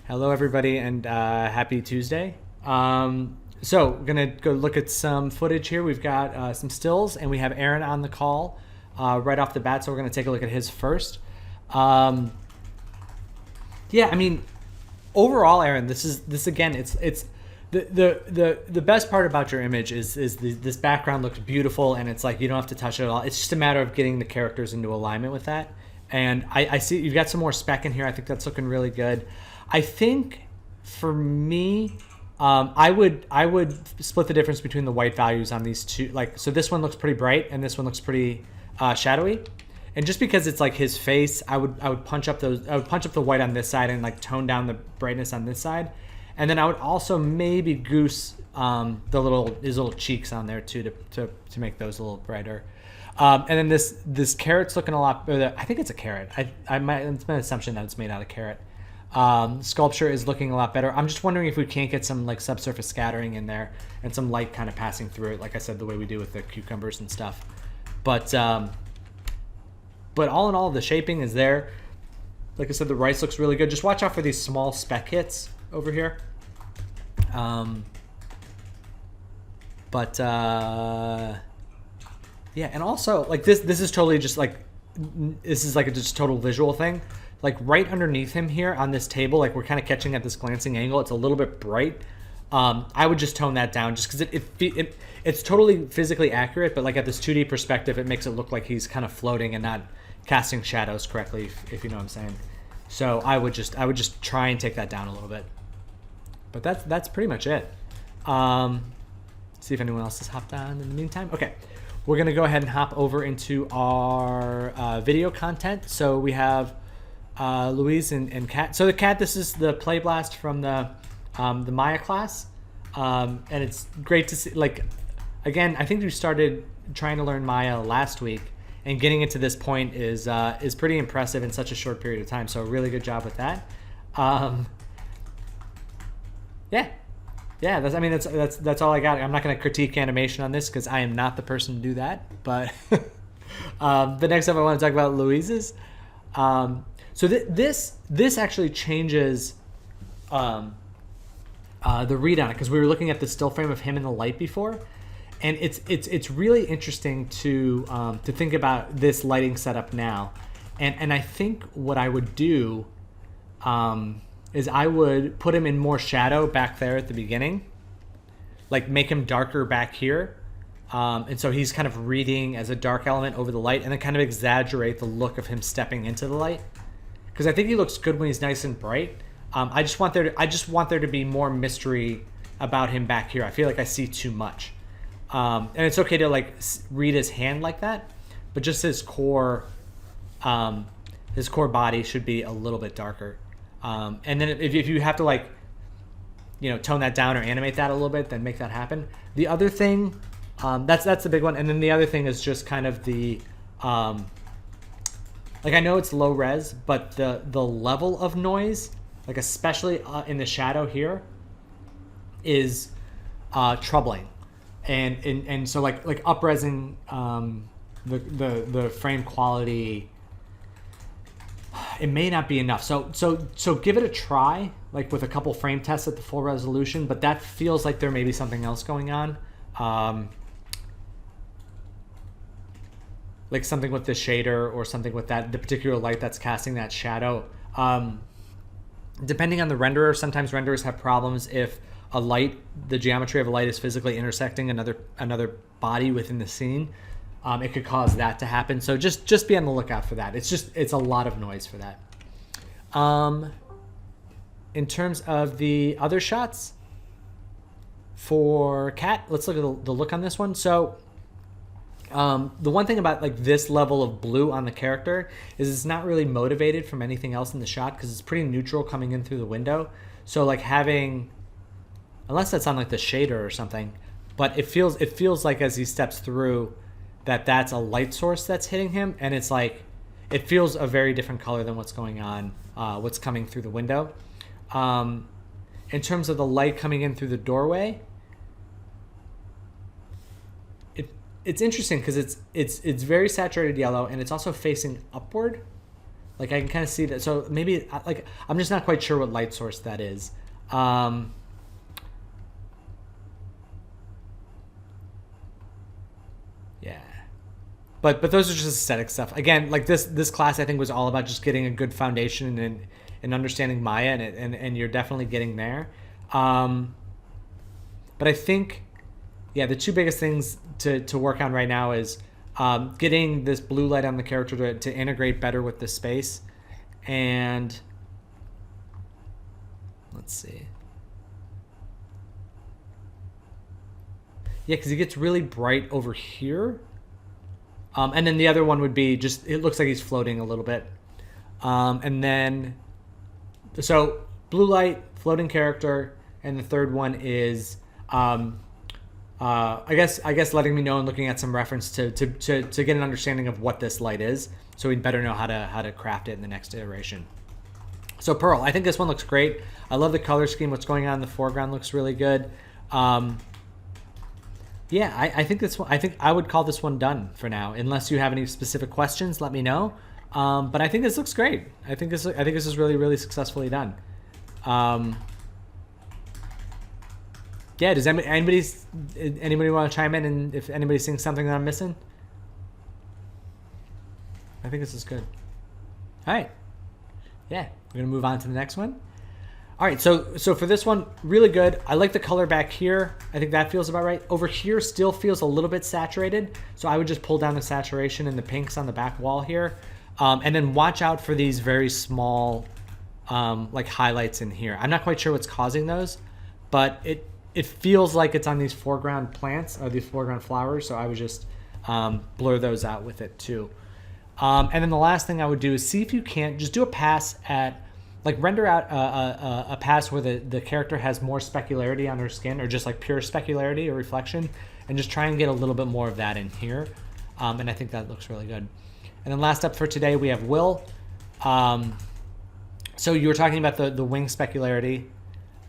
Hello, everybody, and happy Tuesday. So we're gonna go look at some footage here. We've got some stills, and we have Aaron on the call right off the bat. So we're gonna take a look at his first. Yeah, I mean, overall, Aaron, this again. It's the best part about your image is this background looks beautiful, and it's like you don't have to touch it at all. It's just a matter of getting the characters into alignment with that. And I see you've got some more spec in here. I think that's looking really good. I think for me, I would split the difference between the white values on these two. Like, so this one looks pretty bright, and this one looks pretty shadowy. And just because it's like his face, I would punch up the white on this side and like tone down the brightness on this side. And then I would also maybe goose his little cheeks on there too to make those a little brighter. And then this carrot's looking a lot better. I think it's a carrot. It's my assumption that it's made out of carrot. Sculpture is looking a lot better. I'm just wondering if we can't get some like subsurface scattering in there and some light kind of passing through it, like I said, the way we do with the cucumbers and stuff. But all in all, the shaping is there. Like I said, the rice looks really good. Just watch out for these small speck hits over here. Yeah, and also like this is totally just like this is like a just total visual thing. Like right underneath him here on this table, like we're kind of catching at this glancing angle. It's a little bit bright. I would just tone that down just because it's totally physically accurate, but like at this 2D perspective, it makes it look like he's kind of floating and not casting shadows correctly, if you know what I'm saying. So I would just try and take that down a little bit. But that's pretty much it. See if anyone else has hopped on in the meantime. Okay, we're gonna go ahead and hop over into our video content. So we have Louise and Kat. So the Kat, this is the play blast from the Maya class, and it's great to see. Like, again, I think we started trying to learn Maya last week, and getting it to this point is pretty impressive in such a short period of time. So really good job with that. Yeah. That's all I got. I'm not going to critique animation on this because I am not the person to do that. But the next up, I want to talk about Louise's. So this actually changes the read on it, because we were looking at the still frame of him in the light before, and it's really interesting to think about this lighting setup now, and I think what I would do is I would put him in more shadow back there at the beginning, like make him darker back here. And so he's kind of reading as a dark element over the light, and then kind of exaggerate the look of him stepping into the light. Because I think he looks good when he's nice and bright. I just want there to be more mystery about him back here. I feel like I see too much, and it's okay to like read his hand like that, but just his core body should be a little bit darker. And then if you have to like, tone that down or animate that a little bit, then make that happen. The other thing, that's the big one, and then the other thing is just kind of the like, I know it's low res, but the level of noise, like especially in the shadow here, is troubling, and so like up-resing the frame quality, it may not be enough. So give it a try, like with a couple frame tests at the full resolution, but that feels like there may be something else going on. Like something with the shader or something with the particular light that's casting that shadow. Depending on the renderer, sometimes renderers have problems if the geometry of a light is physically intersecting another body within the scene. It could cause that to happen. So just be on the lookout for that. It's a lot of noise for that. In terms of the other shots for Kat, let's look at the look on this one. So the one thing about like this level of blue on the character is it's not really motivated from anything else in the shot, because it's pretty neutral coming in through the window. So like unless that's on like the shader or something, but it feels like as he steps through that's a light source that's hitting him, and it's like it feels a very different color than what's going on, what's coming through the window. In terms of the light coming in through the doorway, it's interesting because it's very saturated yellow, and it's also facing upward. Like I can kind of see that. So maybe like I'm just not quite sure what light source that is. Yeah. But those are just aesthetic stuff. Again, like this class I think was all about just getting a good foundation and understanding Maya, and you're definitely getting there. But I think, yeah, the two biggest things to work on right now is getting this blue light on the character to integrate better with the space. And let's see. Yeah, because it gets really bright over here. And then the other one would be just, it looks like he's floating a little bit. And then, so blue light, floating character, and the third one is, I guess letting me know and looking at some reference to get an understanding of what this light is, so we'd better know how to craft it in the next iteration. So Pearl, I think this one looks great. I love the color scheme. What's going on in the foreground looks really good. Yeah, I think this one. I think I would call this one done for now. Unless you have any specific questions, let me know. But I think this looks great. I think this is really, really successfully done. Yeah. Does anybody want to chime in, and if anybody's seeing something that I'm missing? I think this is good. All right. Yeah, we're gonna move on to the next one. All right, so for this one, really good. I like the color back here. I think that feels about right. Over here still feels a little bit saturated, so I would just pull down the saturation and the pinks on the back wall here. And then watch out for these very small like highlights in here. I'm not quite sure what's causing those, but it feels like it's on these foreground plants or these foreground flowers, so I would just blur those out with it too. And then the last thing I would do is see if you can't just do a pass at, like render out a pass where the character has more specularity on her skin, or just like pure specularity or reflection, and just try and get a little bit more of that in here. And I think that looks really good. And then last up for today, we have Will. So you were talking about the wing specularity.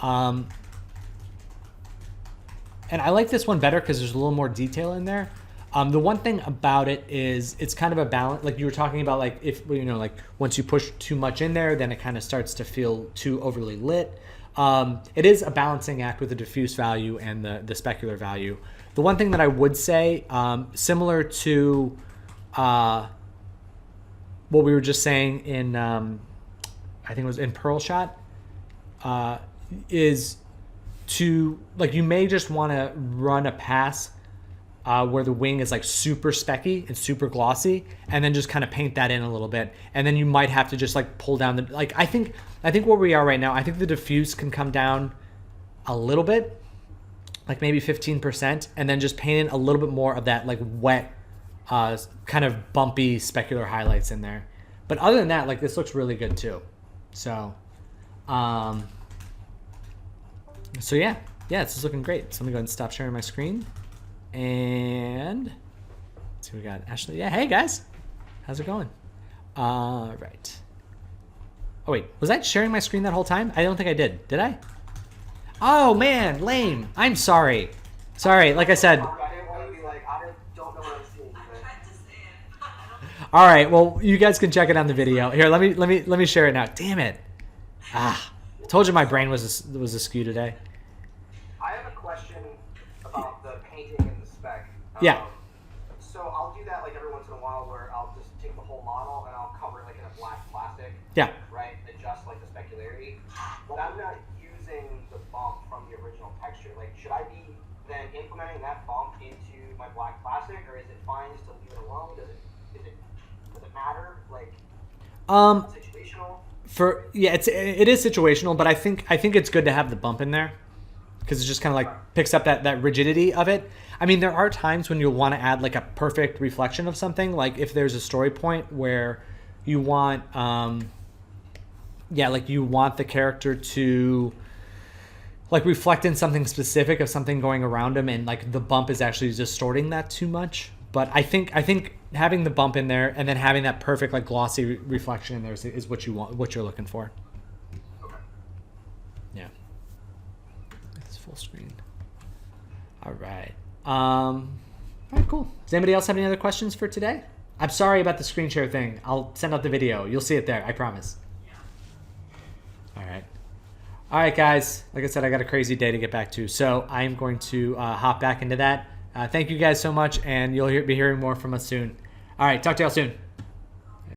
And I like this one better because there's a little more detail in there. The one thing about it is it's kind of a balance, like you were talking about, like if, you know, like once you push too much in there, then it kind of starts to feel too overly lit. It is a balancing act with the diffuse value and the specular value. The one thing that I would say, similar to what we were just saying in, I think it was in Pearl Shot, is to, like, you may just want to run a pass where the wing is like super specky and super glossy, and then just kind of paint that in a little bit, and then you might have to just like pull down the, like I think where we are right now, I think the diffuse can come down a little bit, like maybe 15%, and then just paint in a little bit more of that like wet kind of bumpy specular highlights in there. But other than that, like this looks really good too. So so yeah, this is looking great. So let me go ahead and stop sharing my screen. And let's see, we got Ashley. Yeah, hey guys, how's it going? Right. Oh wait, was I sharing my screen that whole time? I don't think I did. Did I? Oh man, lame. I'm sorry. Sorry. Like I said. All right. Well, you guys can check it on the video. Here, let me share it now. Damn it. Told you my brain was askew today. I have a question about the painting and the spec. Yeah. So I'll do that like every once in a while, where I'll just take the whole model and I'll cover it like in a black plastic. Yeah. Right. Adjust like the specularity. But I'm not using the bump from the original texture. Like, should I be then implementing that bump into my black plastic, or is it fine just to leave it alone? Does it matter? Like, situational. It is situational, but I think it's good to have the bump in there, because it just kind of like picks up that rigidity of it. I mean, there are times when you'll want to add like a perfect reflection of something, like if there's a story point where you want, like you want the character to like reflect in something specific of something going around him, and like the bump is actually distorting that too much. But I think having the bump in there and then having that perfect like glossy reflection in there is what you want, what you're looking for. Okay. Yeah. It's full screen. All right. All right, cool. Does anybody else have any other questions for today? I'm sorry about the screen share thing. I'll send out the video. You'll see it there. I promise. All right. All right, guys. Like I said, I got a crazy day to get back to, so I'm going to hop back into that. Thank you guys so much, and you'll be hearing more from us soon. All right. Talk to y'all soon.